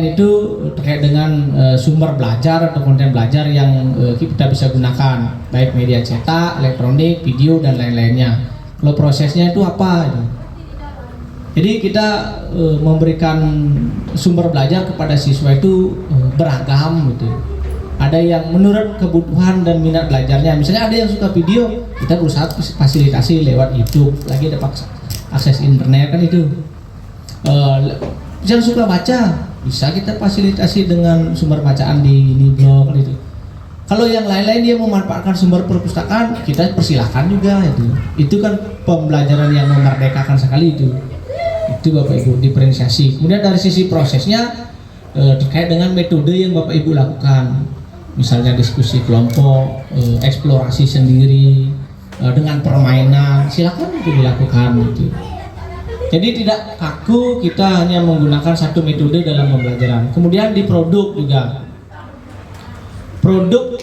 penilaian itu terkait dengan sumber belajar atau konten belajar yang kita bisa gunakan, baik media cetak, elektronik, video dan lain-lainnya. Kalau prosesnya itu apa? Jadi kita memberikan sumber belajar kepada siswa itu beragam gitu. Ada yang menurut kebutuhan dan minat belajarnya. Misalnya ada yang suka video, kita berusaha fasilitasi lewat YouTube. Lagi ada akses internet kan itu. Yang suka baca bisa kita fasilitasi dengan sumber bacaan di blog itu. Kalau yang lain-lain dia memanfaatkan sumber perpustakaan, kita persilahkan juga itu. Itu kan pembelajaran yang memerdekakan sekali itu. Itu Bapak Ibu diferensiasi. Kemudian dari sisi prosesnya terkait dengan metode yang Bapak Ibu lakukan, misalnya diskusi kelompok, eksplorasi sendiri dengan permainan, silakan itu dilakukan gitu. Jadi tidak kaku kita hanya menggunakan satu metode dalam pembelajaran. Kemudian di produk juga. Produk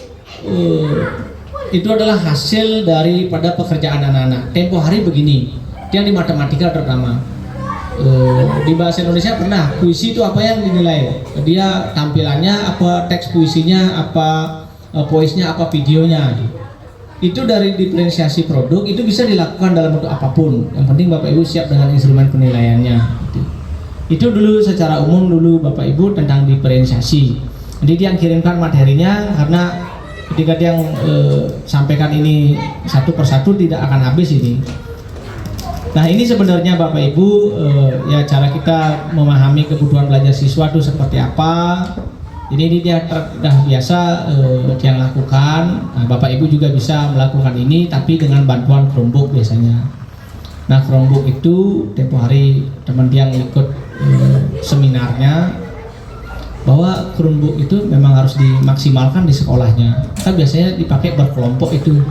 itu adalah hasil daripada pekerjaan anak-anak. Tempo hari begini, yang di matematika terutama. Di bahasa Indonesia pernah, puisi itu apa yang dinilai? Dia tampilannya, apa teks puisinya, apa voice-nya, apa videonya. Itu dari diferensiasi produk itu bisa dilakukan dalam bentuk apapun. Yang penting Bapak Ibu siap dengan instrumen penilaiannya. Itu dulu secara umum dulu Bapak Ibu tentang diferensiasi. Jadi dia kirimkan materinya karena ketika dia sampaikan ini satu persatu tidak akan habis ini. Nah ini sebenarnya Bapak Ibu ya cara kita memahami kebutuhan belajar siswa itu seperti apa. Jadi ini dia sudah biasa yang lakukan. Nah, Bapak Ibu juga bisa melakukan ini tapi dengan bantuan Chromebook biasanya. Nah Chromebook itu tempo hari teman yang ikut seminarnya bahwa Chromebook itu memang harus dimaksimalkan di sekolahnya. Kan biasanya dipakai berkelompok itu.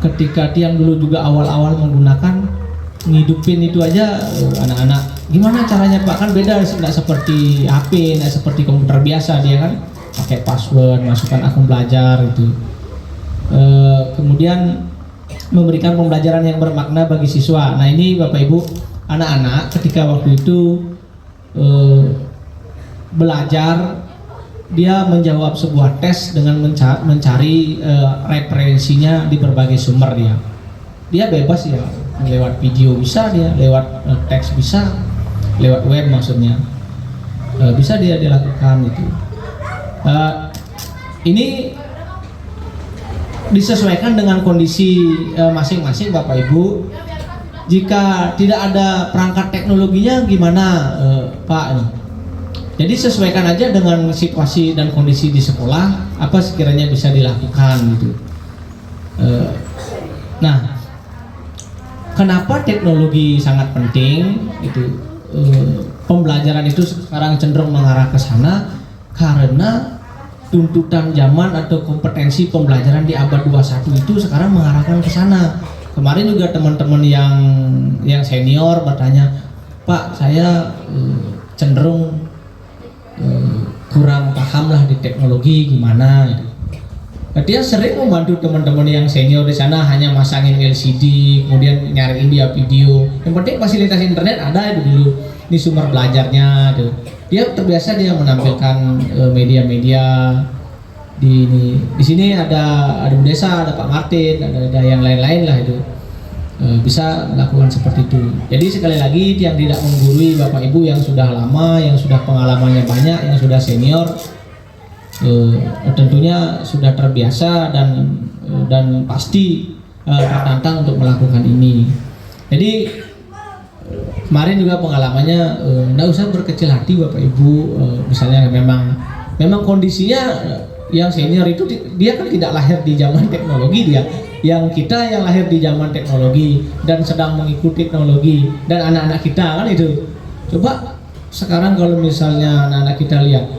Ketika yang dulu juga awal-awal menggunakan ngidupin itu aja anak-anak gimana caranya Pak, kan beda, tidak seperti HP, tidak seperti komputer biasa, dia kan pakai password, masukkan akun belajar itu. Kemudian memberikan pembelajaran yang bermakna bagi siswa. Nah ini Bapak Ibu, anak-anak ketika waktu itu belajar, dia menjawab sebuah tes dengan mencari referensinya di berbagai sumber dia bebas ya, lewat video bisa, dia lewat teks bisa, lewat web maksudnya bisa dia dilakukan itu. Ini disesuaikan dengan kondisi masing-masing Bapak Ibu. Jika tidak ada perangkat teknologinya gimana Pak? Jadi sesuaikan aja dengan situasi dan kondisi di sekolah, apa sekiranya bisa dilakukan gitu. Nah, kenapa teknologi sangat penting itu? Pembelajaran itu sekarang cenderung mengarah ke sana karena tuntutan zaman atau kompetensi pembelajaran di abad 21 itu sekarang mengarahkan ke sana. Kemarin juga teman-teman yang senior bertanya, Pak, saya cenderung kurang paham lah di teknologi gimana gitu. Dia sering membantu teman-teman yang senior di sana, hanya masangin LCD, kemudian nyariin dia video. Yang penting fasilitas internet ada itu dulu, ini sumber belajarnya tuh. Dia terbiasa dia menampilkan media-media di sini ada Bu Desa, ada Pak Martin, ada yang lain-lain lah itu. Bisa melakukan seperti itu. Jadi sekali lagi yang tidak menggurui Bapak Ibu yang sudah lama, yang sudah pengalamannya banyak, yang sudah senior, tentunya sudah terbiasa dan pasti tertantang untuk melakukan ini. Jadi kemarin juga pengalamannya nggak usah berkecil hati Bapak Ibu. Misalnya memang kondisinya yang senior itu dia kan tidak lahir di zaman teknologi dia. Yang kita yang lahir di zaman teknologi dan sedang mengikuti teknologi, dan anak-anak kita kan itu. Coba sekarang kalau misalnya anak-anak kita lihat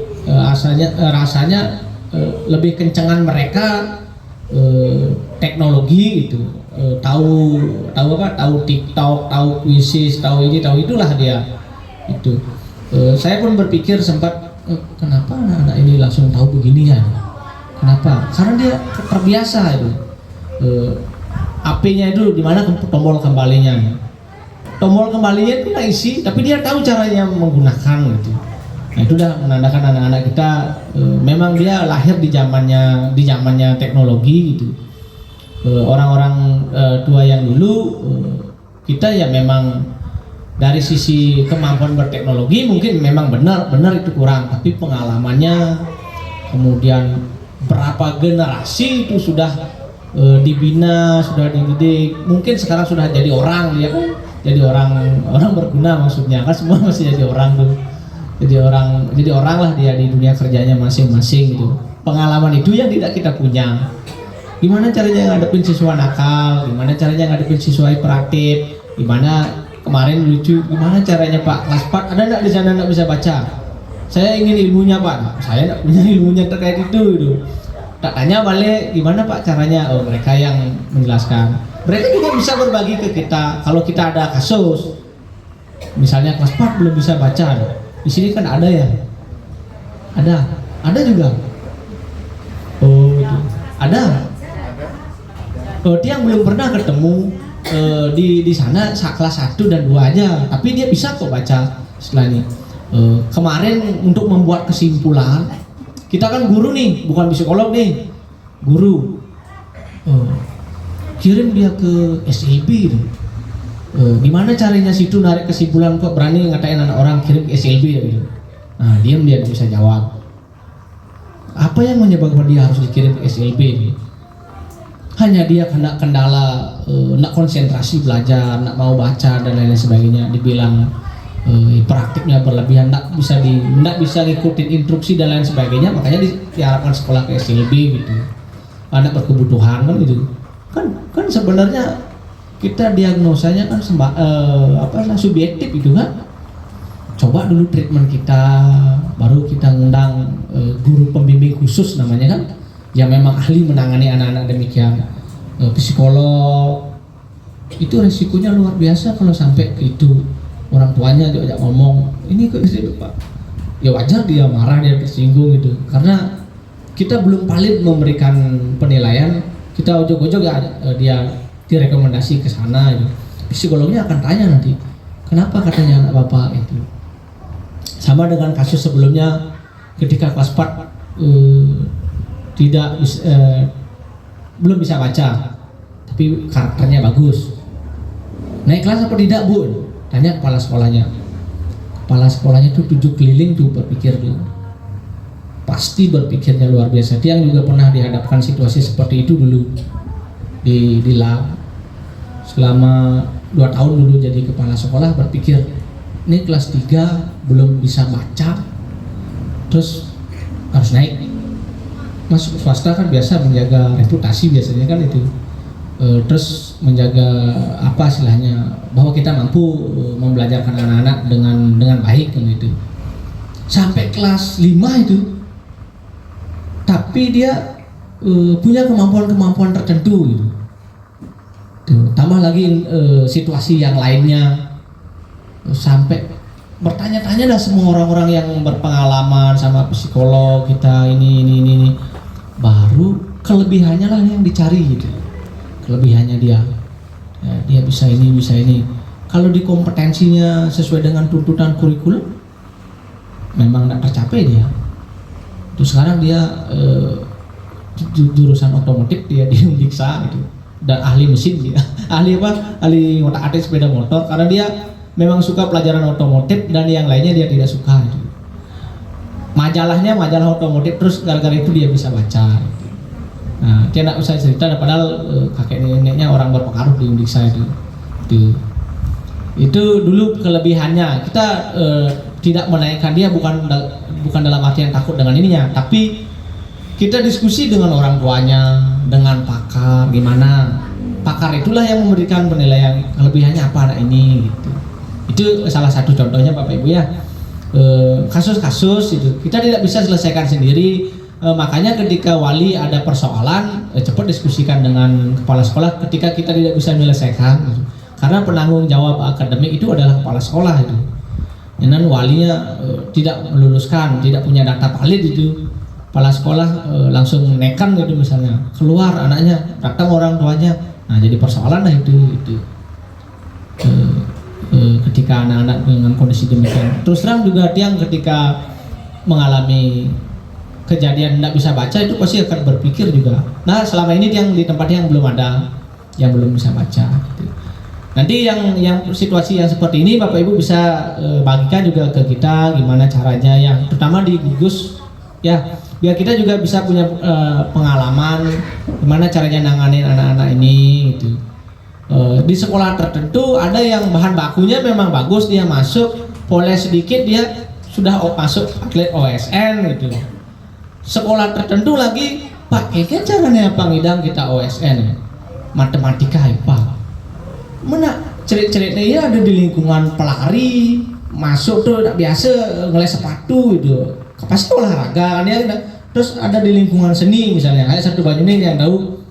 rasanya lebih kencengan mereka teknologi itu, tahu TikTok, tahu Quizzes, tahu ini tahu itulah dia itu. Saya pun berpikir sempat kenapa anak-anak ini langsung tahu begini ya, kenapa? Karena dia terbiasa itu. AP-nya itu di mana tombol kembalinya. tombol kembalinya itu nggak isi, tapi dia tahu caranya menggunakan gitu. Nah itu udah menandakan anak-anak kita memang dia lahir di zamannya teknologi gitu. Orang-orang tua yang dulu kita ya memang dari sisi kemampuan berteknologi mungkin memang benar itu kurang, tapi pengalamannya kemudian berapa generasi itu sudah dibina, sudah dididik, mungkin sekarang sudah jadi orang dia kan, jadi orang berguna maksudnya kan, semua masih jadi orang tuh, jadi orang lah dia di dunia kerjanya masing-masing gitu. Pengalaman itu yang tidak kita punya. Gimana caranya ngadepin siswa nakal, gimana caranya ngadepin siswa hiperaktif, gimana kemarin lucu, gimana caranya Pak kelas 4 ada nggak di sana nggak bisa baca? Saya ingin ilmunya Pak, saya nggak punya ilmunya terkait itu gitu. Tak tanya balik gimana Pak caranya, oh mereka yang menjelaskan. Mereka juga bisa berbagi ke kita. Kalau kita ada kasus, misalnya kelas 4 belum bisa baca, di sini kan ada ya, ada juga. Oh itu ada. Dia yang belum pernah ketemu di sana kelas 1 dan 2 aja, tapi dia bisa kok baca setelah ini. Kemarin untuk membuat kesimpulan, kita kan guru nih, bukan psikolog nih, guru. Kirim dia ke SLB. Gimana caranya situ narik kesimpulan, kok berani ngatain anak orang kirim ke SLB gitu. Nah dia bisa jawab. Apa yang menyebabkan dia harus dikirim ke SLB? Hanya dia kena kendala nak konsentrasi belajar, nak mau baca dan lain-lain sebagainya. Dibilang praktiknya berlebihan, nak bisa ngikutin instruksi dan lain sebagainya, makanya diharapkan sekolah ke SLB gitu. Anak berkebutuhan kan gitu. Kan sebenarnya kita diagnosanya kan subjektif itu kan. Coba dulu treatment kita, baru kita ngundang guru pembimbing khusus namanya kan, yang memang ahli menangani anak-anak demikian. Psikolog itu resikonya luar biasa kalau sampai itu. Orang tuanya juga ngomong ini kok gitu Pak, ya wajar dia marah, dia tersinggung gitu, karena kita belum valid memberikan penilaian. Kita ojok-ojok ya dia direkomendasi ke sana gitu. Psikolognya akan tanya nanti kenapa katanya anak bapak itu. Sama dengan kasus sebelumnya ketika kelas 4 belum bisa baca, tapi karakternya bagus. Naik kelas apa tidak Bu? Tanya kepala sekolahnya. Kepala sekolahnya tuh 7 keliling tuh berpikir tuh. Pasti berpikirnya luar biasa. Dia juga pernah dihadapkan situasi seperti itu dulu di lab. Selama 2 tahun dulu jadi kepala sekolah, berpikir ini kelas 3 belum bisa baca, terus harus naik. Masuk swasta kan biasa menjaga reputasi biasanya kan itu. Terus menjaga apa istilahnya, bahwa kita mampu membelajarkan anak-anak dengan baik kan itu. Sampai kelas 5 itu, tapi dia punya kemampuan tertentu gitu. Tambah lagi situasi yang lainnya, sampai bertanya-tanya dah semua orang-orang yang berpengalaman sama psikolog kita ini, baru kelebihannya lah yang dicari gitu. Kelebihannya dia bisa ini. Kalau di kompetensinya sesuai dengan tuntutan kurikulum, memang tidak tercapai dia. Terus sekarang dia jurusan otomotif, dia di Undiksa gitu, dan ahli mesin dia. Ahli ngotak-atik sepeda motor, karena dia memang suka pelajaran otomotif dan yang lainnya dia tidak suka gitu. Majalah otomotif, terus gara-gara itu dia bisa baca gitu. Nah, dia tidak usah cerita, padahal kakek neneknya orang berpengaruh di Undiksa itu. Itu dulu kelebihannya. Kita tidak menaikkan dia bukan dalam artian takut dengan ininya, tapi kita diskusi dengan orang tuanya, dengan pakar, gimana. Pakar itulah yang memberikan penilaian kelebihannya apa anak ini gitu. Itu salah satu contohnya Bapak Ibu ya. Kasus-kasus itu kita tidak bisa selesaikan sendiri. Makanya ketika wali ada persoalan, cepat diskusikan dengan kepala sekolah ketika kita tidak bisa menyelesaikan gitu. Karena penanggung jawab akademik itu adalah kepala sekolah itu. Dan walinya tidak meluluskan, tidak punya data valid itu, kepala sekolah langsung nekan gitu misalnya, keluar anaknya, datang orang tuanya, nah jadi persoalan lah itu. ketika anak-anak dengan kondisi demikian. Terus terang juga Tiang ketika mengalami kejadian tidak bisa baca itu pasti akan berpikir juga. Nah selama ini Tiang di tempat yang belum ada, yang belum bisa baca. Gitu. Nanti yang situasi yang seperti ini Bapak Ibu bisa bagikan juga ke kita gimana caranya, yang terutama di gugus ya, biar kita juga bisa punya pengalaman gimana caranya nanganin anak-anak ini gitu. Di sekolah tertentu ada yang bahan bakunya memang bagus, dia masuk poles sedikit dia sudah masuk atlet OSN gitu. Sekolah tertentu lagi pakai caranya pangidang kita OSN matematika IPA. Mana cerit-ceritnya ya ada di lingkungan pelari, masuk tuh biasa ngeles sepatu gitu, pasti olahraga kan ya. Terus ada di lingkungan seni misalnya, kayak satu Banyuning yang tahu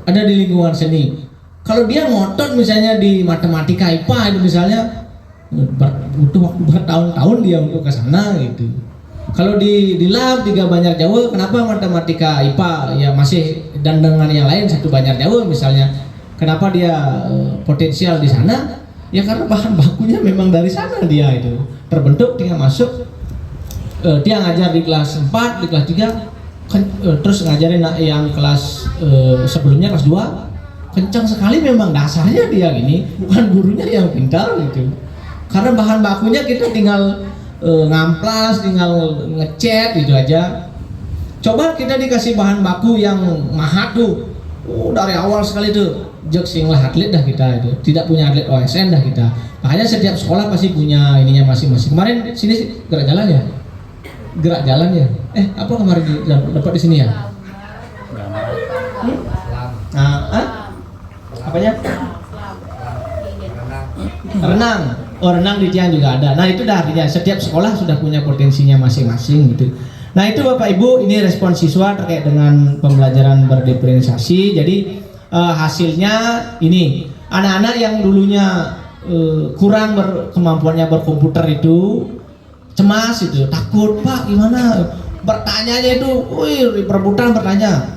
ada di lingkungan seni. Kalau dia ngotot misalnya di matematika IPA itu misalnya butuh waktu bertahun-tahun dia untuk ke sana gitu. Kalau di lab 3 Banjar Jawa, kenapa matematika IPA ya masih dan dengan yang lain satu Banjar Jawa misalnya, kenapa dia potensial di sana? Ya karena bahan bakunya memang dari sana dia itu terbentuk, tinggal masuk. Dia ngajar di kelas 4, di kelas 3 terus ngajarin yang kelas sebelumnya kelas 2 kencang sekali, memang dasarnya dia gini, bukan gurunya yang pintar gitu. Karena bahan bakunya kita tinggal ngamplas, tinggal ngecat gitu aja. Coba kita dikasih bahan baku yang mahat tuh, dari awal sekali tuh jek singlah atlet dah kita itu, tidak punya atlet OSN dah kita. Makanya setiap sekolah pasti punya ininya masing-masing. Kemarin sini gerak jalan ya, gerak jalan ya. Apa kemarin dapat di sini ya? Apanya? Renang. Oh renang di Tiang juga ada. Nah itu dah artinya setiap sekolah sudah punya potensinya masing-masing gitu. Nah itu Bapak Ibu, ini respon siswa terkait dengan pembelajaran berdiferensiasi. Jadi hasilnya ini anak-anak yang dulunya kurang kemampuannya berkomputer itu cemas itu, takut Pak gimana, bertanyanya itu, perebutan bertanya.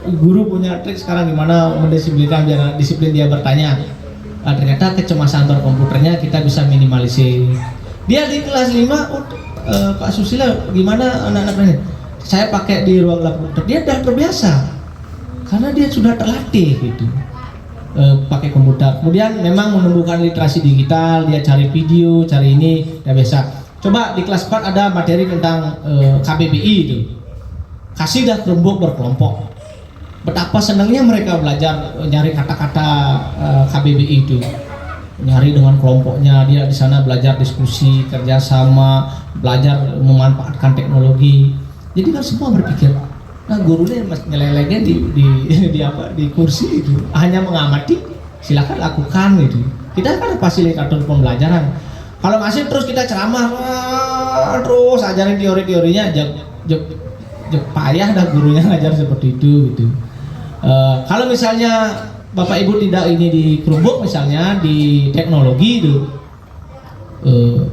Guru punya trik sekarang gimana mendisiplinkan biar disiplin dia bertanya. Ternyata kecemasan berkomputernya kita bisa minimalisir. Dia di kelas 5, Pak Susila gimana anak-anaknya? Saya pakai di ruang lab komputer, dia sudah terbiasa karena dia sudah terlatih gitu pakai komputer. Kemudian memang menumbuhkan literasi digital, dia cari video, cari ini, dia biasa. Coba di kelas 4 ada materi tentang KBBI itu, kasih dah kelompok berkelompok. Betapa senangnya mereka belajar nyari kata-kata KBBI itu, nyari dengan kelompoknya. Dia di sana belajar diskusi, kerjasama, belajar memanfaatkan teknologi. Jadi kan semua berpikir, nah gurunya nyelelengnya di kursi itu hanya mengamati, silakan lakukan gitu. Kita kan fasilitator pembelajaran. Kalau masih terus kita ceramah terus ajarin teori-teorinya, jok payah dah gurunya ngajar seperti itu gitu. Kalau misalnya Bapak Ibu tidak ini di kerumbuk misalnya di teknologi itu,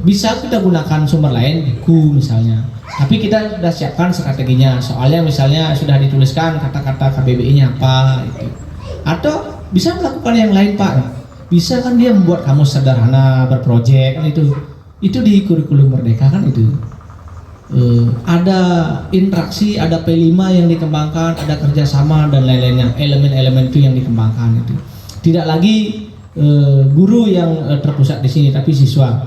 bisa kita gunakan sumber lain, buku misalnya. Tapi kita sudah siapkan strateginya. Soalnya misalnya sudah dituliskan kata-kata KBBI-nya apa gitu. Atau bisa melakukan yang lain Pak. Bisa kan dia membuat kamu sederhana berproyek kan itu. Itu di kurikulum Merdeka kan itu. Ada interaksi, ada P5 yang dikembangkan, ada kerjasama dan lain-lainnya, elemen-elemen itu yang dikembangkan itu. Tidak lagi guru yang terpusat di sini, tapi siswa.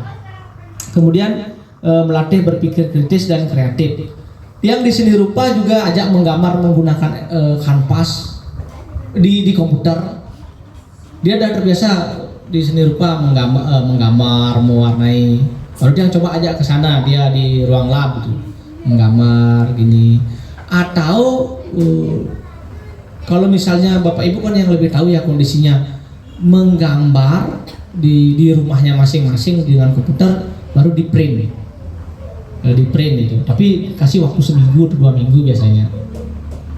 Kemudian melatih berpikir kritis dan kreatif. Yang di seni rupa juga ajak menggambar menggunakan kanvas di komputer. Dia sudah terbiasa di seni rupa menggambar, mewarnai. Baru dia coba ajak ke sana, dia di ruang lab gitu, menggambar gini. Atau kalau misalnya Bapak Ibu kan yang lebih tahu ya kondisinya, menggambar di rumahnya masing-masing dengan komputer, baru di print itu. Tapi kasih waktu seminggu atau 2 minggu biasanya.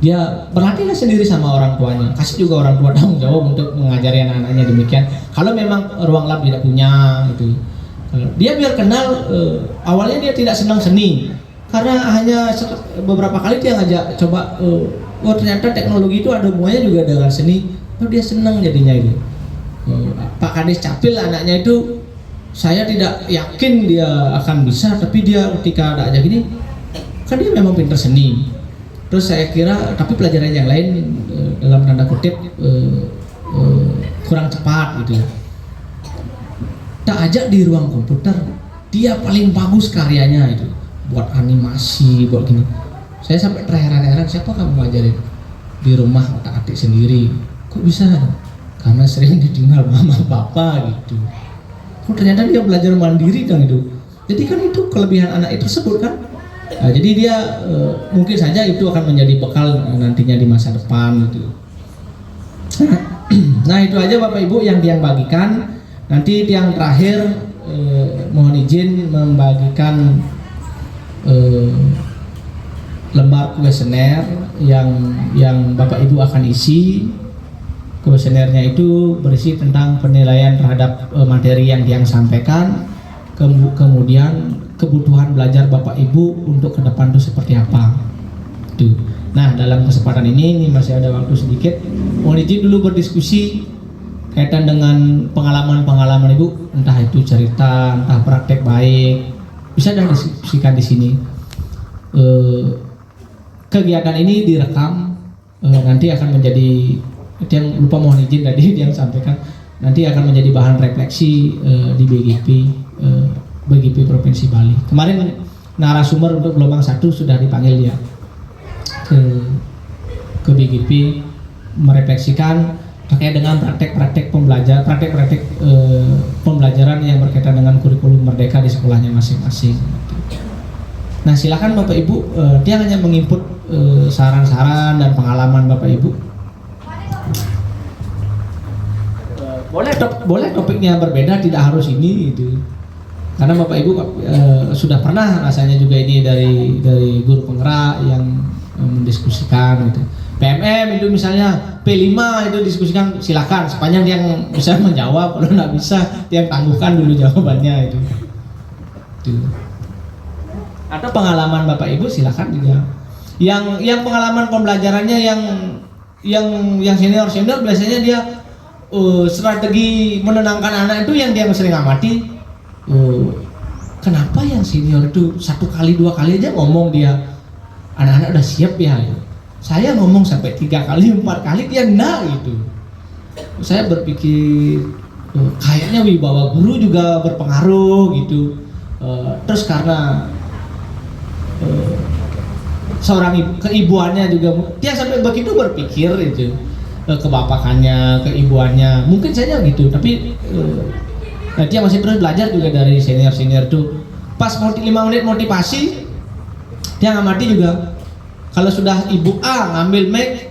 Dia berlatihlah sendiri sama orang tuanya, kasih juga orang tua tanggung jawab untuk mengajari anak-anaknya demikian. Kalau memang ruang lab tidak punya gitu. Dia biar kenal, awalnya dia tidak senang seni karena hanya beberapa kali dia ngajak coba, ternyata teknologi itu ada hubungannya juga dengan seni, lalu dia senang jadinya itu. Pak Kades Capil anaknya itu saya tidak yakin dia akan bisa, tapi dia ketika ada aja gini kan dia memang pintar seni. Terus saya kira tapi pelajaran yang lain dalam tanda kutip kurang cepat gitu ya. Tak ajak di ruang komputer, dia paling bagus karyanya itu, buat animasi, buat gini. Saya sampai terheran-heran, siapa kamu ngajarin? Di rumah otak-atik sendiri. Kok bisa? Karena sering ditinggal mama papa gitu. Oh, ternyata dia belajar mandiri kan itu. Jadi kan itu kelebihan anak itu tersebut kan. Nah, jadi dia mungkin saja itu akan menjadi bekal nantinya di masa depan gitu. Nah itu aja Bapak Ibu yang Tiang bagikan. Nanti yang terakhir mohon izin membagikan lembar kuesioner yang Bapak Ibu akan isi. Kuesionernya itu berisi tentang penilaian terhadap materi yang Tiang sampaikan, kemudian kebutuhan belajar Bapak Ibu untuk ke depan itu seperti apa. Tuh. Nah dalam kesempatan ini masih ada waktu sedikit, mohon izin dulu berdiskusi kaitan dengan pengalaman-pengalaman Ibu, entah itu cerita, entah praktek baik, bisa diskusikan di sini. Kegiatan ini direkam, nanti akan menjadi, yang lupa mohon izin tadi yang sampaikan, nanti akan menjadi bahan refleksi di BGP Provinsi Bali. Kemarin narasumber untuk gelombang 1 sudah dipanggil ya ke BGP merefleksikan terkait dengan praktek-praktek pembelajaran yang berkaitan dengan kurikulum merdeka di sekolahnya masing-masing. Nah silakan Bapak Ibu, dia hanya menginput saran-saran dan pengalaman Bapak Ibu. Boleh topiknya berbeda, tidak harus ini gitu. Karena Bapak Ibu sudah pernah rasanya juga ini dari guru penggerak yang mendiskusikan gitu. PMM itu misalnya P5 itu diskusikan, silakan sepanjang yang bisa menjawab. Kalau nggak bisa yang tangguhkan dulu jawabannya itu. Atau pengalaman Bapak Ibu silakan juga. Yang pengalaman pembelajarannya yang senior biasanya dia strategi menenangkan anak itu yang dia sering amati. Kenapa yang senior itu 1 kali 2 kali aja ngomong dia anak-anak udah siap ya. Saya ngomong sampai 3 kali 4 kali dia enggak gitu. Saya berpikir kayaknya wibawa guru juga berpengaruh gitu. Terus karena seorang keibuannya juga dia sampai begitu berpikir itu, kebapakannya, keibuannya mungkin saja gitu. Tapi dia masih terus belajar juga dari senior tuh. Pas 5 menit motivasi dia ngamati juga. Kalau sudah Ibu A ngambil mic,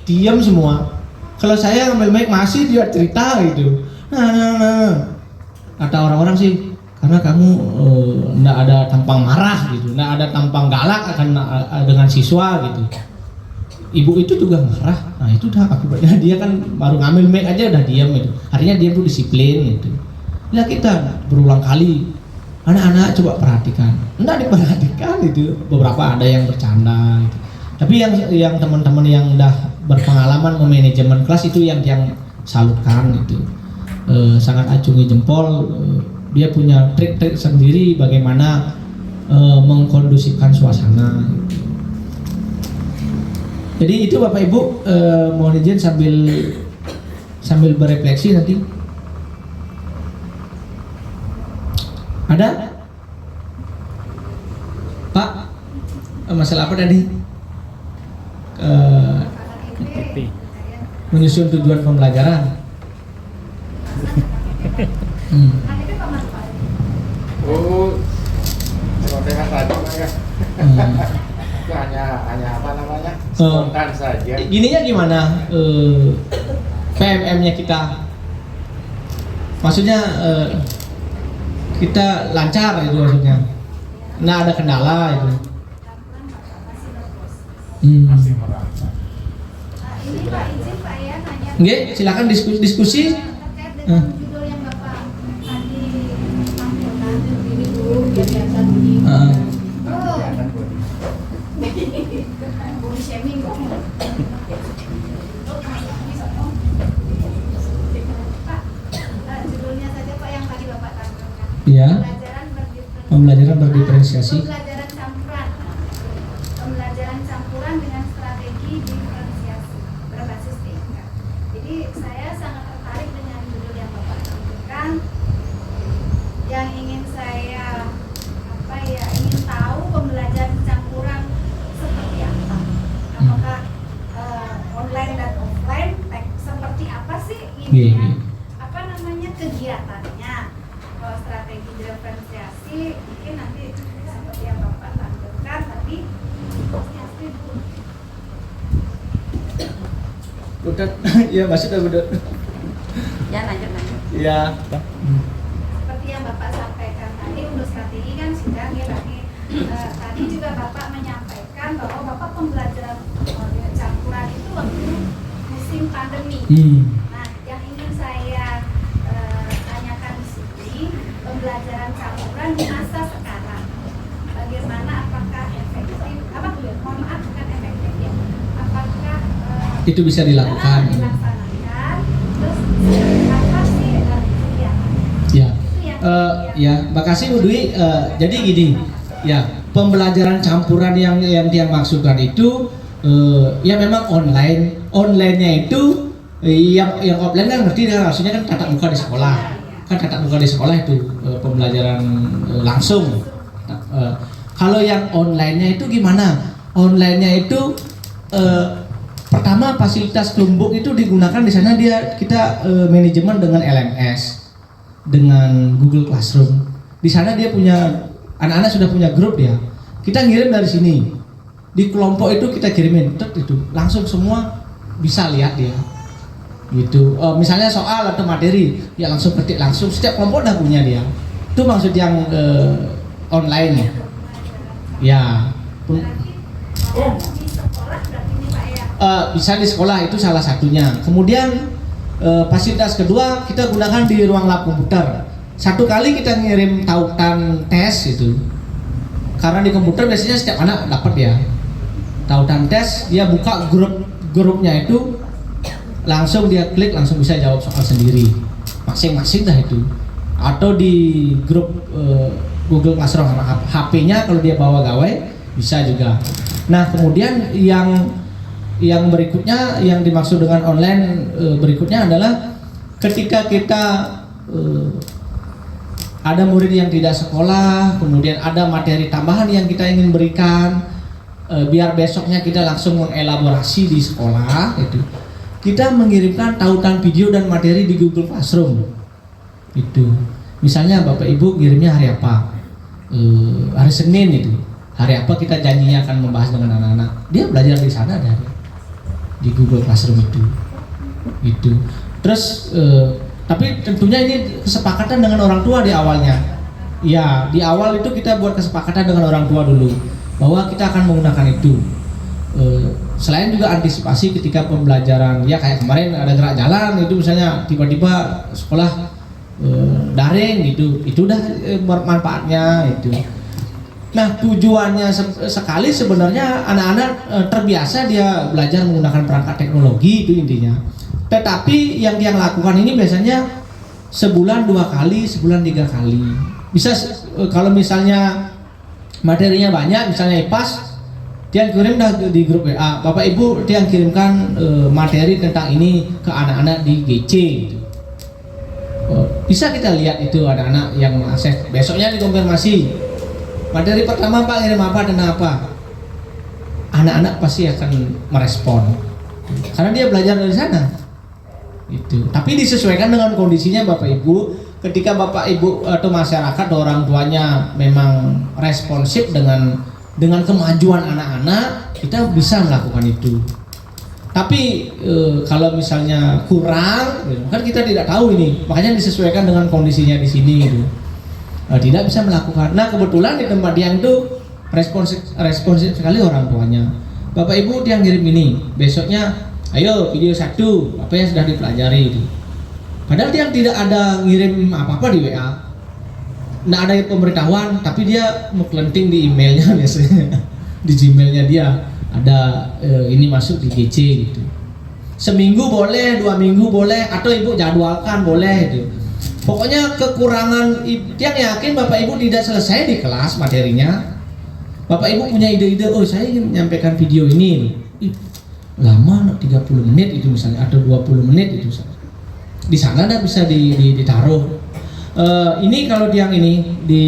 diam semua. Kalau saya ngambil mic masih dia cerita gitu. Nah. Kata orang-orang sih, karena kamu enggak ada tampang marah gitu, enggak ada tampang galak akan dengan siswa gitu. Ibu itu juga marah. Nah itu dah akibatnya dia kan baru ngambil mic aja udah diam gitu. Artinya dia tuh disiplin gitu. Nah kita berulang kali, anak-anak coba perhatikan, enggak diperhatikan itu. Beberapa ada yang bercanda gitu. Tapi yang teman-teman yang udah berpengalaman memanajemen kelas itu yang salutkan gitu. Sangat acungi jempol. Dia punya trik-trik sendiri bagaimana mengkondusifkan suasana gitu. Jadi itu Bapak Ibu, mohon izin sambil berefleksi nanti. Ada? Pak, masalah apa tadi? Menyusun tujuan pembelajaran. Oh, sehat tadi ya. Itu hanya apa namanya? Spontan saja. Gininya gimana? PMM-nya kita, maksudnya kita lancar itu maksudnya. Nah ada kendala itu. Masih merasa. Ini Pak izin Pak ya nanya. Nggih, silakan diskusi. Terkait dengan judul yang Bapak tadi sampaikan ini Bu, kegiatan ini. Body shaming kok. Ya. Pembelajaran Pembelajaran berdiferensiasi. Pembelajaran campuran dengan strategi diferensiasi berbasis tingkat. Jadi saya sangat tertarik dengan judul yang Bapak sampaikan. Yang ingin saya ingin tahu pembelajaran campuran seperti apa? Apakah online dan offline? Seperti apa sih ini? Kegiatannya? Kalau strategi diferensiasi mungkin nanti seperti yang Bapak tampilkan, tapi pasti dulu. Udah, ya masih udah udah. Ya lanjut. Ya. Seperti yang Bapak sampaikan tadi untuk strategi kan sudah ya tadi. Tadi juga Bapak menyampaikan bahwa Bapak pembelajaran campuran itu waktu musim pandemi. Nah, yang ingin saya tanyakan di sini, pembelajaran campuran di masa sekarang, bagaimana, apakah efektif? Mohon maaf, bukan efektif ya. Apakah Itu bisa dilakukan. dilaksanakan? Terus apa sih kegiatannya? Ya. Itu yang Ya, makasih Bu Dwi. Jadi gini, ya pembelajaran campuran yang dia maksudkan itu ya memang online. Onlinenya itu yang offline kan ngerti kan, maksudnya kan tatap muka di sekolah. Kan tatap muka di sekolah itu pembelajaran langsung. Kalau yang onlinenya itu gimana? Onlinenya itu pertama fasilitas Chromebook itu digunakan di sana kita manajemen dengan LMS. Dengan Google Classroom. Di sana dia punya anak-anak sudah punya grup dia. Kita ngirim dari sini. Di kelompok itu kita kirimin, itu langsung semua bisa lihat dia. Gitu. Misalnya soal atau materi, ya langsung ketik langsung. Setiap kelompok udah punya dia. Itu maksud yang online. Ya. di sekolah berarti ini Pak ya? Bisa di sekolah itu salah satunya. Kemudian fasilitas kedua kita gunakan di ruang lab komputer. Satu kali kita ngirim tautan tes itu. Karena di komputer biasanya setiap anak dapat ya. Tautan tes, dia buka grupnya itu, langsung dia klik langsung bisa jawab soal sendiri. Masing-masing dah itu. Atau di grup Google Classroom HP-nya kalau dia bawa gawai bisa juga. Nah, kemudian yang berikutnya yang dimaksud dengan online berikutnya adalah ketika kita ada murid yang tidak sekolah, kemudian ada materi tambahan yang kita ingin berikan, biar besoknya kita langsung mengelaborasi di sekolah, itu kita mengirimkan tautan video dan materi di Google Classroom. Itu misalnya Bapak Ibu ngirimnya hari apa? Hari Senin itu. Hari apa kita janjinya akan membahas dengan anak-anak. Dia belajar di sana di Google Classroom itu. Terus tapi tentunya ini kesepakatan dengan orang tua di awalnya. Ya, di awal itu kita buat kesepakatan dengan orang tua dulu bahwa kita akan menggunakan itu. Selain juga antisipasi ketika pembelajaran, ya kayak kemarin ada gerak jalan itu misalnya tiba-tiba sekolah daring gitu, itu udah manfaatnya itu. Nah, tujuannya sekali sebenarnya anak-anak terbiasa dia belajar menggunakan perangkat teknologi itu intinya. Tetapi yang dia lakukan ini biasanya sebulan 2 kali, sebulan 3 kali. Bisa kalau misalnya materinya banyak, misalnya IPAS, dia kirim dah di grup WA. Bapak Ibu dia kirimkan materi tentang ini ke anak-anak di GC gitu. Bisa kita lihat itu anak-anak yang mengakses. Besoknya dikonfirmasi. Materi pertama Pak ngirim apa dan apa? Anak-anak pasti akan merespon karena dia belajar dari sana. Itu. Tapi disesuaikan dengan kondisinya Bapak Ibu. Ketika Bapak Ibu atau masyarakat atau orang tuanya memang responsif dengan kemajuan anak-anak, kita bisa melakukan itu. Tapi kalau misalnya kurang, kan kita tidak tahu ini. Makanya disesuaikan dengan kondisinya di sini gitu. Tidak bisa melakukan. Nah, kebetulan di tempat dia itu responsif sekali orang tuanya. Bapak Ibu dia ngirim ini, besoknya ayo video 1 apa yang sudah dipelajari itu. Padahal dia tidak ada ngirim apa-apa di WA. Nggak ada pemberitahuan, tapi dia mengklenting di emailnya biasanya. Di Gmailnya dia ada ini masuk di GC gitu. Seminggu boleh, 2 minggu boleh, atau Ibu jadwalkan boleh itu. Pokoknya kekurangan yang yakin Bapak Ibu tidak selesai di kelas materinya. Bapak Ibu punya ide-ide, oh saya ingin menyampaikan video ini. Ih, lama 30 menit itu misalnya atau 20 menit itu misalnya. Di sana dah bisa ditaruh. Ini kalau yang ini di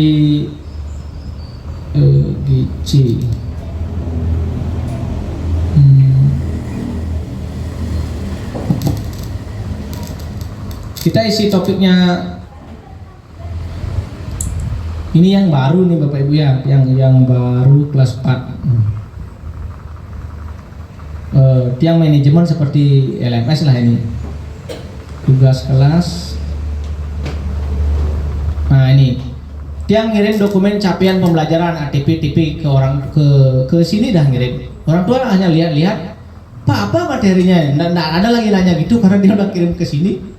GC. Kita isi topiknya. Ini yang baru nih Bapak Ibu ya, yang baru kelas 4. Tiang manajemen seperti LMS lah ini. Tugas kelas. Nah ini, tiang ngirim dokumen capaian pembelajaran ATP TP ke orang ke sini dah ngirim. Orang tua hanya lihat-lihat, Pak apa materinya? Nggak ada lagi nanya gitu karena dia udah kirim ke sini.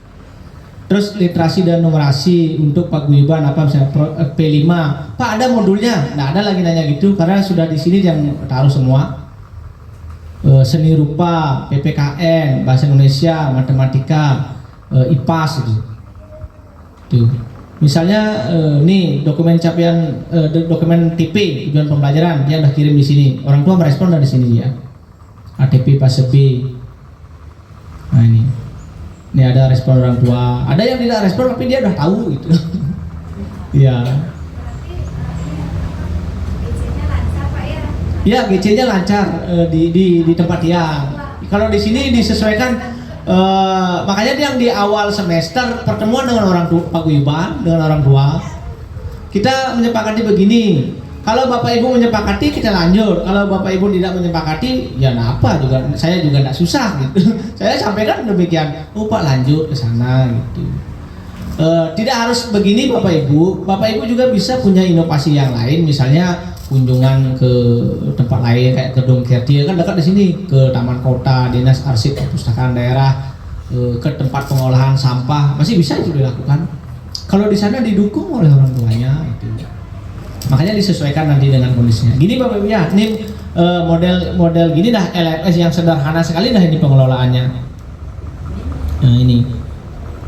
Terus literasi dan numerasi untuk Pak Guyuban apa misalnya P5. Pak ada modulnya? Nggak ada lagi nanya gitu karena sudah di sini yang taruh semua. Seni rupa, PPKN, bahasa Indonesia, matematika, IPAS gitu. Tuh. Misalnya nih dokumen capaian dokumen TP tujuan pembelajaran dia udah kirim di sini. Orang tua merespon dari sini ya. ATP fase B. Nah ini. Ini ada respon orang tua. Ada yang tidak respon tapi dia udah tahu gitu. Iya. Ya GC-nya lancar di tempat dia. Kalau di sini disesuaikan makanya yang di awal semester pertemuan dengan orang tua Pak Guyuban dengan orang tua kita menyepakati begini. Kalau Bapak Ibu menyepakati kita lanjut. Kalau Bapak Ibu tidak menyepakati ya apa juga saya juga tidak susah gitu. Saya sampaikan demikian. Oh Pak lanjut ke sana gitu. Tidak harus begini Bapak Ibu. Bapak Ibu juga bisa punya inovasi yang lain misalnya kunjungan ke tempat lain kayak ke Dongkerti kan dekat di sini, ke Taman Kota, Dinas Arsip Perpustakaan Daerah, ke tempat pengolahan sampah masih bisa itu dilakukan. Kalau di sana didukung oleh orang tuanya gitu. Makanya disesuaikan nanti dengan kondisinya. Gini Bapak Ibu ya, ini model gini dah LMS yang sederhana sekali dah ini pengelolaannya. Nah ini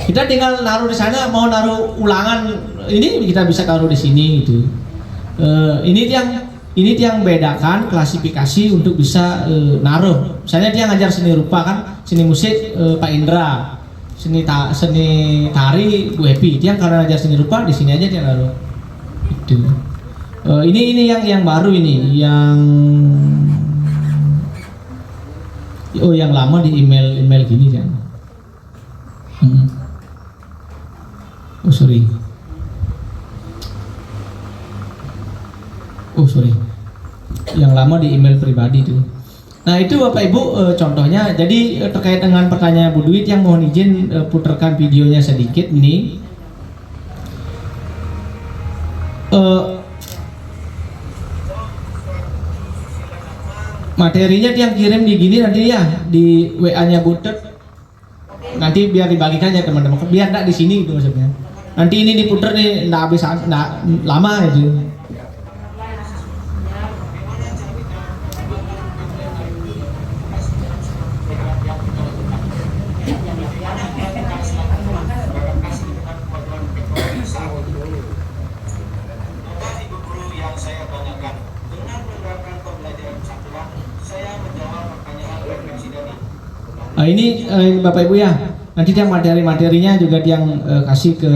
kita tinggal naruh di sana, mau naruh ulangan ini kita bisa taruh di sini gitu. Ini yang bedakan klasifikasi untuk bisa naruh. Misalnya dia ngajar seni rupa kan, seni musik Pak Indra, seni tari Bu Happy. Dia karena ngajar seni rupa di sini aja dia naruh. Itu. Ini yang baru ini, yang lama di email gini kan. Oh sorry. Yang lama di email pribadi tuh. Nah itu Bapak Ibu contohnya. Jadi terkait dengan pertanyaan Bu Dwi yang mohon izin putarkan videonya sedikit ini. Materinya yang kirim di gini nanti ya di WA-nya Butet. Nanti biar dibagikan ya teman-teman. Biar enggak di sini gitu maksudnya. Nanti ini diputer nih enggak habis lama gitu. Ini Bapak Ibu ya, nanti dia materi-materinya juga yang kasih ke.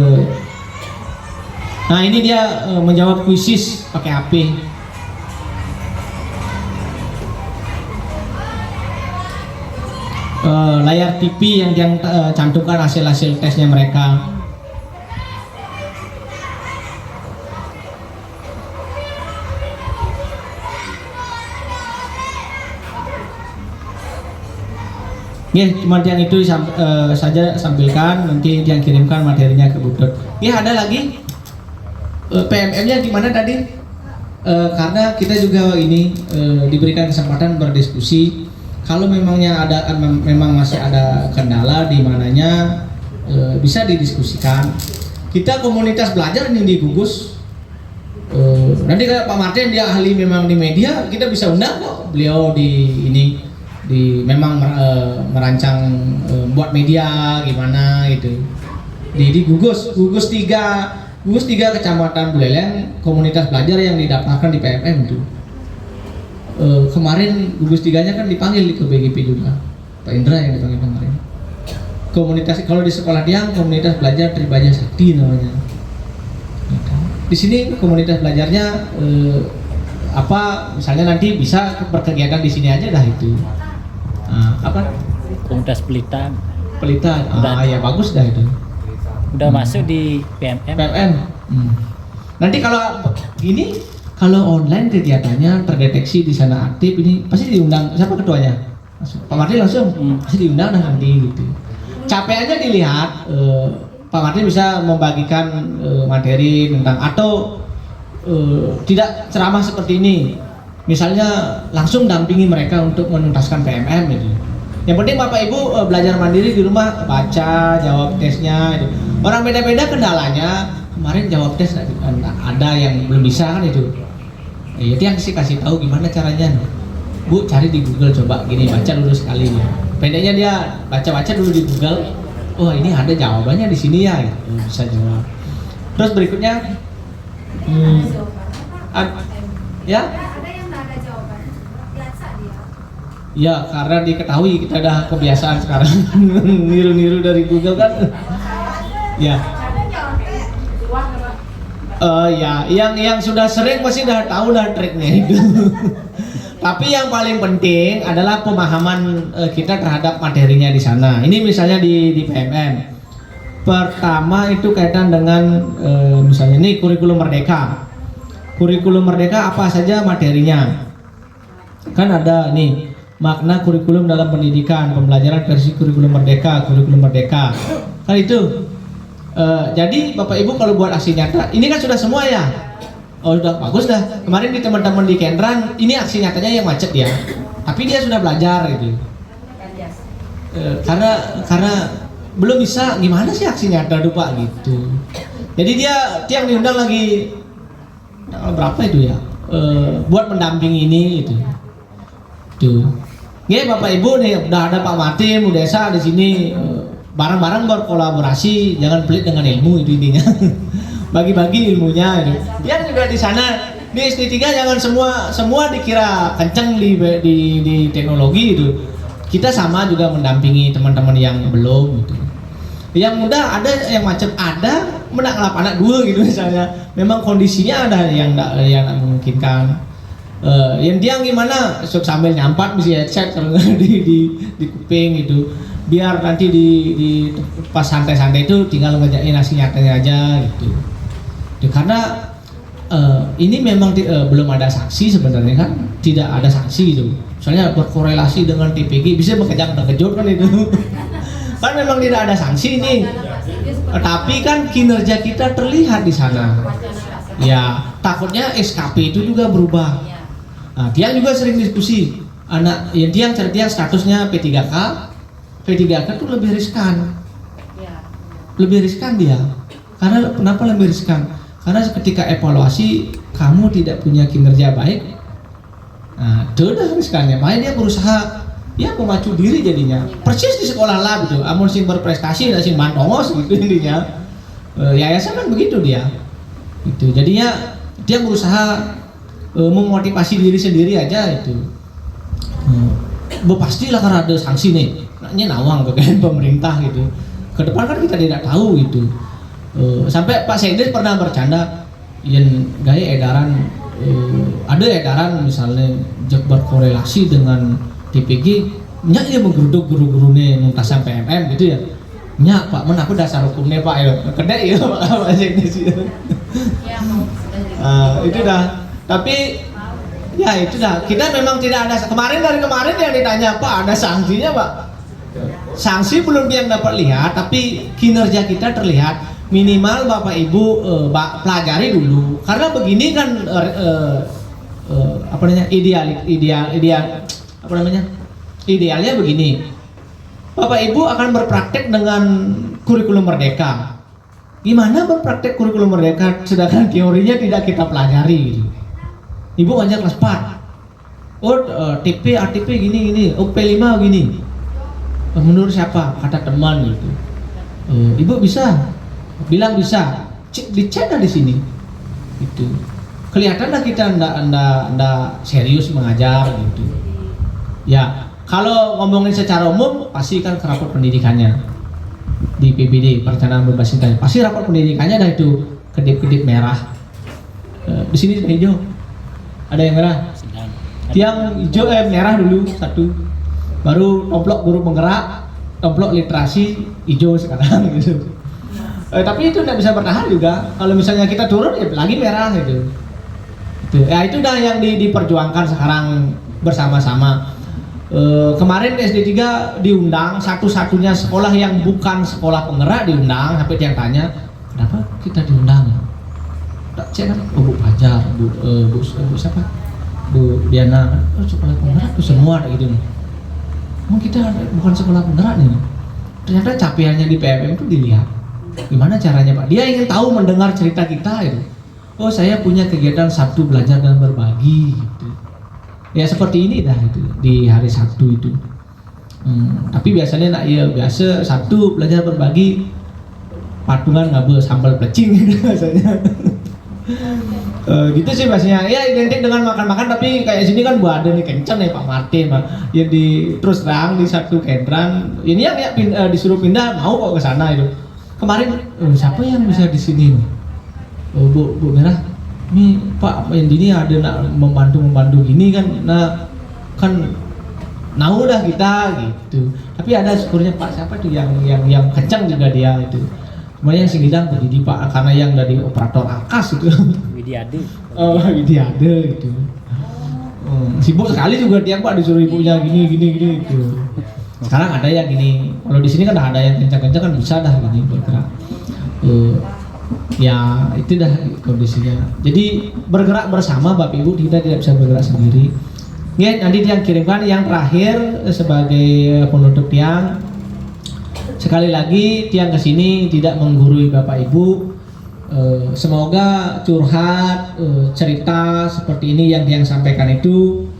Nah ini dia menjawab kuisis pakai HP. Layar TV yang cantumkan hasil-hasil tesnya mereka. Ya, cuma yang itu saja sampaikan, nanti yang kirimkan materinya ke Butet. Ya, ada lagi PMM-nya gimana tadi? Karena kita juga ini diberikan kesempatan berdiskusi. Kalau memang masih ada kendala di mananya bisa didiskusikan. Kita komunitas belajar yang digugus. Nanti kayak Pak Martin dia ahli memang di media, kita bisa undang kok beliau memang merancang buat media gimana gitu. di gugus tiga kecamatan Buleleng komunitas belajar yang didaftarkan di PMM itu. Kemarin gugus tiganya kan dipanggil ke BGP juga, Pak Indra yang dipanggil kemarin. Komunitas kalau di sekolah Tiang komunitas belajar Tribaja Sakti namanya. Di sini komunitas belajarnya apa misalnya nanti bisa berkegiatan di sini aja dah itu. Apa? Komunitas Pelita Ya bagus dah itu. udah masuk di PMM. Nanti kalau gini, kalau online kegiatannya terdeteksi di sana aktif ini pasti diundang siapa ketuanya? Pak Martin langsung pasti diundang nanti gitu. Capek aja dilihat Pak Martin bisa membagikan materi tentang atau tidak ceramah seperti ini. Misalnya langsung dampingi mereka untuk menuntaskan PMM gitu. Yang penting Bapak Ibu belajar mandiri di rumah, baca, jawab tesnya itu. Orang beda-beda kendalanya. Kemarin jawab tes ada yang belum bisa kan itu. Itu yang kasih tahu gimana caranya. Bu cari di Google coba gini, baca dulu sekali ya. Pendeknya dia baca-baca dulu di Google. Oh ini ada jawabannya di sini ya, gitu. Bisa jawab. Terus berikutnya, ya? Ada yang nggak ada jawaban, biasa dia. Ya karena diketahui kita udah kebiasaan sekarang niru-niru dari Google kan. Ya. Ya, yang sudah sering pasti udah tahu lah triknya itu. Tapi yang paling penting adalah pemahaman kita terhadap materinya di sana. Ini misalnya di PMM. Pertama itu kaitan dengan misalnya ini kurikulum merdeka. Kurikulum merdeka apa saja materinya? Kan ada nih makna kurikulum dalam pendidikan, pembelajaran versi kurikulum merdeka. Kan itu. Jadi Bapak Ibu kalau buat aksi nyata, ini kan sudah semua ya. Oh udah bagus dah. Kemarin di teman-teman di Kendran, ini aksi nyatanya yang macet ya. Tapi dia sudah belajar gitu. Karena belum bisa gimana sih aksi nyata tuh Pak gitu. Jadi dia yang diundang lagi berapa itu ya? Buat mendampingi ini itu. Tuh. Ya Bapak Ibu nih udah ada Pak Martin, Bu Desa di sini. Bareng-bareng berkolaborasi, jangan pelit dengan ilmu itu intinya. Bagi-bagi ilmunya itu. Dia juga di sana di SD3 jangan semua dikira kenceng di teknologi itu. Kita sama juga mendampingi teman-teman yang belum gitu. Yang mudah ada, yang macam ada, menak anak dua gitu misalnya. Memang kondisinya ada yang tidak memungkinkan. Yang dia gimana sambil nyampat bisa headset kalau di kuping gitu. Biar nanti di pas santai-santai itu tinggal ngerjain aksi nyatanya aja gitu. Karena ini memang belum ada sanksi sebenarnya kan, tidak ada sanksi gitu. Soalnya berkorelasi dengan TPG bisa terkejut kan itu. Kan memang tidak ada sanksi ini. Tapi kan kinerja kita terlihat di sana. Ya, takutnya SKP itu juga berubah. Nah, Tiang juga sering diskusi. Tiang statusnya P3K. P3K itu lebih riskan. Lebih riskan dia. Karena kenapa lebih riskan? Karena ketika evaluasi kamu tidak punya kinerja baik, nah itu udah riskannya. Makanya dia berusaha memacu diri jadinya. Persis di sekolah lah gitu. Amun sing berprestasi dan sing mantongos gitu intinya. Yayasan kan begitu dia. Itu jadinya dia berusaha memotivasi diri sendiri aja itu. Pastilah karena ada sanksi nih. Naknya nawang ke pemerintah gitu. Ke depan kan kita tidak tahu gitu. Sampai Pak Sekdes pernah bercanda, yang gaya edaran ada edaran misalnya berkorelasi dengan TPG, nyak dia menggeruduk guru-gurunya nuntasan PMM gitu ya. Nyak Pak, aku dasar hukumnya Pak ya, kedai ya Pak Sekdes itu. Itu dah. Tapi ya itu dah. Kita memang tidak ada. Dari kemarin yang ditanya Pak ada sanksinya Pak. Sanksi belum yang dapat lihat, tapi kinerja kita terlihat. Minimal Bapak Ibu pelajari dulu. Karena begini kan idealnya begini. Bapak Ibu akan berpraktek dengan kurikulum merdeka. Gimana berpraktek kurikulum merdeka sedangkan teorinya tidak kita pelajari gitu. Ibu ngajar kelas 4. TP, ATP gini. P5 gini. Menurut siapa? Kata teman gitu. Ibu bisa bilang bisa, dicek dah di sini. Itu kelihatan dah kita ndak serius mengajar gitu. Ya, kalau ngomongin secara umum pasti kan ke rapor pendidikannya di PBD, perencanaan berbasis data. Pasti rapor pendidikannya dah itu kedip-kedip merah. Di sini hijau. Ada yang merah. Sedang. Yang hijau merah dulu satu. Baru tomplok guru penggerak, tomplok literasi hijau sekarang gitu. Tapi itu tidak bisa bertahan juga. Kalau misalnya kita turun ya lagi merah gitu. Ya itu dah yang diperjuangkan sekarang bersama-sama. Kemarin SD 3 diundang, satu-satunya sekolah yang bukan sekolah penggerak diundang. Sampai dia tanya, kenapa kita diundang? Tak cek kan, Bu Fajar, Bu siapa? Bu Diana, sekolah penggerak itu semua gitu. Emang kita bukan sekolah penggerak nih. Ternyata capaiannya di PMM itu dilihat. Gimana caranya Pak? Dia ingin tahu mendengar cerita kita itu. Oh saya punya kegiatan Sabtu belajar dan berbagi gitu. Ya seperti ini dah itu di hari Sabtu itu. Tapi biasanya nak ya biasa Sabtu belajar berbagi patungan ngabel sambal plecing gitu biasanya. Gitu sih biasanya. Ya identik dengan makan-makan tapi kayak sini kan buat ada nih kenceng nih Pak Martin Pak. Ya di terus terang di Sabtu Kendran. Ini yang ya disuruh pindah mau kok ke sana itu. Kemarin siapa yang bisa di sini nih? Bu Merah, ini Pak Mendi ada nak membantu gini kan, nah kan mau dah kita gitu. Tapi ada syukurnya Pak siapa tuh yang kencang juga dia itu. Semuanya yang segidang begini Pak, karena yang dari operator angkas itu. Widiade. Oh Widiade gitu. Sibuk sekali juga dia Pak disuruh ibunya gini gitu. Sekarang ada yang gini. Kalau di sini kan ada yang kencang-kencang kan bisa dah gini bergerak. Ya itu dah kondisinya. Jadi bergerak bersama Bapak Ibu, kita tidak bisa bergerak sendiri. Ya, nanti yang kirimkan yang terakhir sebagai penutup Tiang. Sekali lagi Tiang kesini tidak menggurui Bapak Ibu. Semoga curhat cerita seperti ini yang Tiang sampaikan itu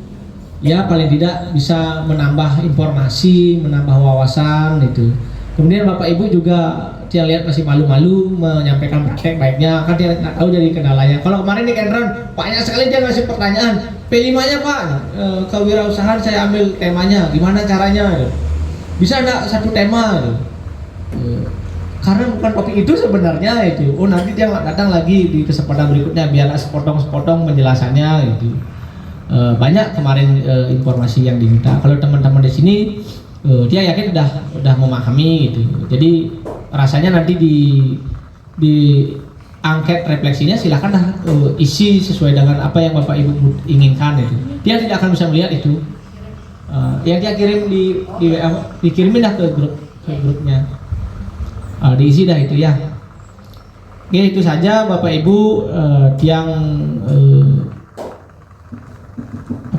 ya paling tidak bisa menambah informasi, menambah wawasan itu. Kemudian Bapak Ibu juga Tiang lihat masih malu-malu menyampaikan praktek baiknya, kan dia nggak tahu dari kendalanya. Kalau kemarin di Kendran banyak sekali dia ngasih pertanyaan, P5-nya Pak, kewirausahaan saya ambil temanya, gimana caranya? Bisa nggak satu tema? Karena bukan topik itu sebenarnya itu. Oh nanti dia datang lagi di kesempatan berikutnya biar nggak sepotong-sepotong penjelasannya gitu. Banyak kemarin informasi yang diminta. Kalau teman-teman di sini dia yakin udah memahami gitu. Jadi rasanya nanti di angket refleksinya silakan dah isi sesuai dengan apa yang Bapak Ibu inginkan itu. Dia tidak akan bisa melihat itu. Yang dia kirim dikirimin dah ke grupnya. Diisi dah itu ya. Oke, itu saja Bapak Ibu yang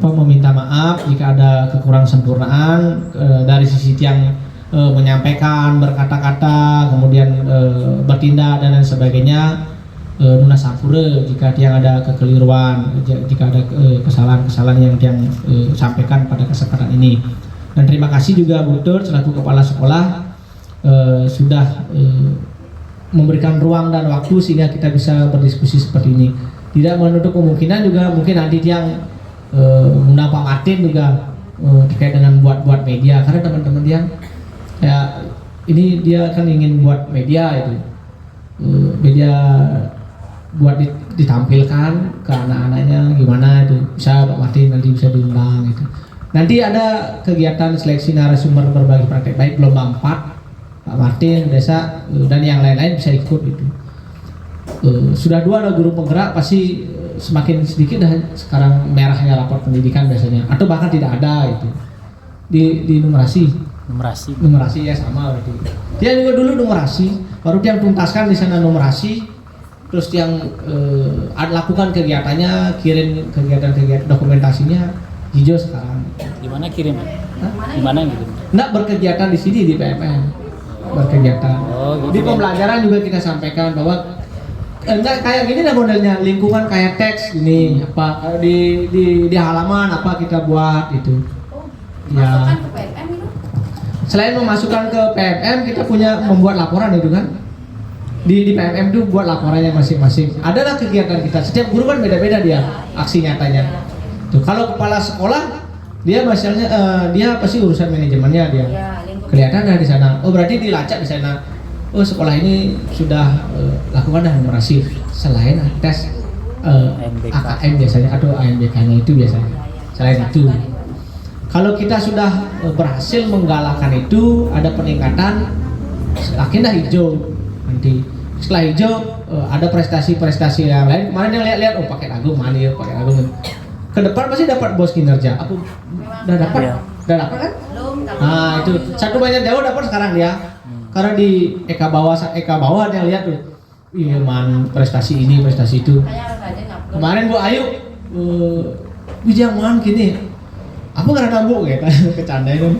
meminta maaf jika ada kekurang sempurnaan dari sisi yang menyampaikan berkata-kata kemudian bertindak dan lain sebagainya. Nuna sapure jika yang ada kekeliruan, jika ada kesalahan-kesalahan yang sampaikan pada kesempatan ini. Dan terima kasih juga Bu Tur selaku kepala sekolah sudah memberikan ruang dan waktu sehingga kita bisa berdiskusi seperti ini. Tidak menutup kemungkinan juga mungkin nanti yang undang Pak Martin juga terkait dengan buat media, karena teman-teman dia ya ini dia kan ingin buat media itu media buat ditampilkan ke anak-anaknya gimana itu, bisa Pak Martin nanti bisa diundang itu. Nanti ada kegiatan seleksi narasumber berbagi praktek baik gelombang 4, Pak Martin, Desa dan yang lain-lain bisa ikut itu. Sudah 2 ada guru penggerak pasti semakin sedikit dah sekarang merahnya rapor pendidikan biasanya, atau bahkan tidak ada itu di numerasi ya sama berarti. Dia juga dulu numerasi, baru dia tuntaskan di sana numerasi, terus yang lakukan kegiatannya, kirim kegiatan dokumentasinya hijau sekarang. Gimana kirim? Gimana gitu? Nggak berkegiatan di sini di PMN, berkegiatan. Gitu. Di pembelajaran juga kita sampaikan bahwa enggak kayak gini lah modelnya, lingkungan kayak teks ini apa di halaman apa kita buat itu. Ya. Masukkan ke PMM itu? Selain memasukkan ke PMM kita punya membuat laporan itu kan. di PMM tuh buat laporannya masing-masing. Adalah kegiatan kita. Setiap guru kan beda-beda dia aksi nyatanya. Tuh kalau kepala sekolah dia misalnya dia pasti urusan manajemennya dia. Kelihatan dah di sana. Oh berarti dilacak di sana. Oh sekolah ini sudah lakukan numerasi selain tes AKM biasanya atau AMBK-nya itu biasanya. Selain itu, kalau kita sudah berhasil menggalakkan itu ada peningkatan, akhirnya hijau. Nanti setelah hijau ada prestasi-prestasi yang lain. Kemarin yang lihat-lihat, oh pakai lagu mana ya, pakai lagu. Ke depan pasti dapat bos kinerja. Aku udah dapat, udah dapat kan? Nah itu satu banyak jauh dapat sekarang dia. Karena di Eka bawah dia lihat tuh, iya man prestasi ini prestasi itu. Kemarin Bu Ayu, Wijang man gini, apa nggak nambuk ya kan kecanda itu.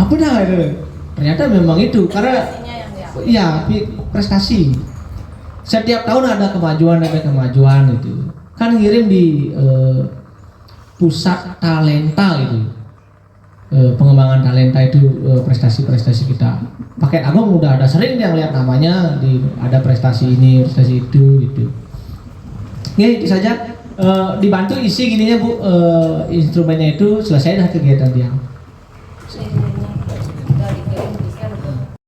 Apa dah itu? Ternyata memang itu karena iya prestasi. Setiap tahun ada kemajuan itu. Kan ngirim di pusat talenta itu. Pengembangan talenta itu prestasi-prestasi kita. Pakai Agung udah ada sering yang lihat namanya ada prestasi ini, prestasi itu gitu. Ya itu saja. Dibantu isi gininya Bu, instrumennya itu selesai dah kegiatan dia.